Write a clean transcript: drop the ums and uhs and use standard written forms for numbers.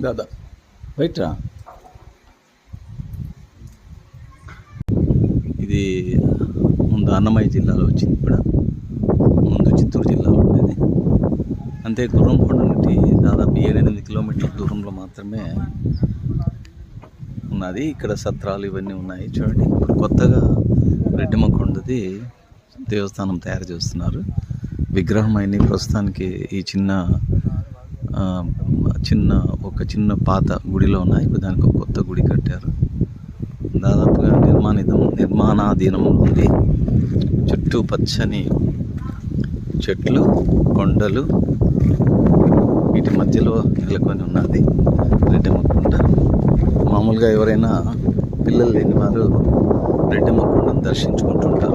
దాదా రైట్రా. ఇది ముందు అన్నమయ్య జిల్లాలో వచ్చింది, ఇప్పుడు ముందు చిత్తూరు జిల్లాలో ఉండేది. అంతే గుర్రంకొండ నుండి దాదాపు 7-8 కిలోమీటర్ల దూరంలో మాత్రమే ఉన్నది. ఇక్కడ సత్రాలు ఇవన్నీ ఉన్నాయి చూడండి. ఇప్పుడు కొత్తగా రెడ్డమ్మ కొండది దేవస్థానం తయారు చేస్తున్నారు. విగ్రహం అయిన ప్రస్తుతానికి ఈ చిన్న పాత గుడిలో ఉన్నాయి. ఇప్పుడు దానికి ఒక కొత్త గుడి కట్టారు. దాదాపుగా నిర్మాణాధీనంలో ఉంది. చుట్టూ పచ్చని చెట్లు, కొండలు, వీటి మధ్యలో నెలకొని ఉన్నది రెడ్డమ్మ కొండ. మామూలుగా ఎవరైనా పిల్లలు లేని వారు రెడ్డమ్మ కొండను దర్శించుకుంటుంటారు.